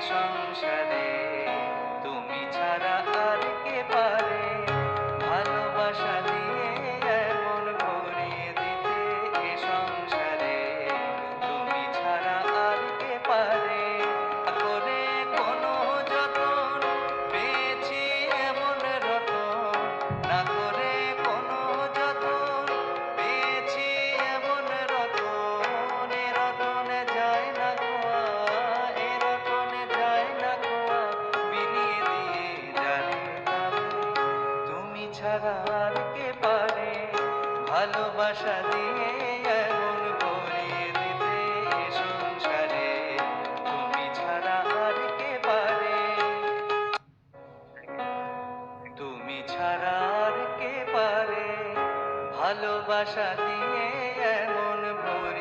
সংসারে তুমি ছাড়া আর কে পারে ভালোবাসা দিয়ে এমন ভরিয়ে দিতে এ সংসারে তুমি ছাড়া আর কে পারে করে কোনো যতন পেয়েছি এমন রতন না করে কোনো যতন পেয়েছি এমন রতন এ রতনে যায় না খোয়া এ রতনে যায় না খোয়া বিলিয়ে দিয়ে জানে তারে তুমি ছাড়া আর কে পারে ভালোবাসা দিয়ে এমন ভরিয়ে দিতে এ সংসারে তুমি ছাড়া আর কে পারে তুমি ছাড়া আর কে পারে ভালোবাসা দিয়ে এমন ভরিয়ে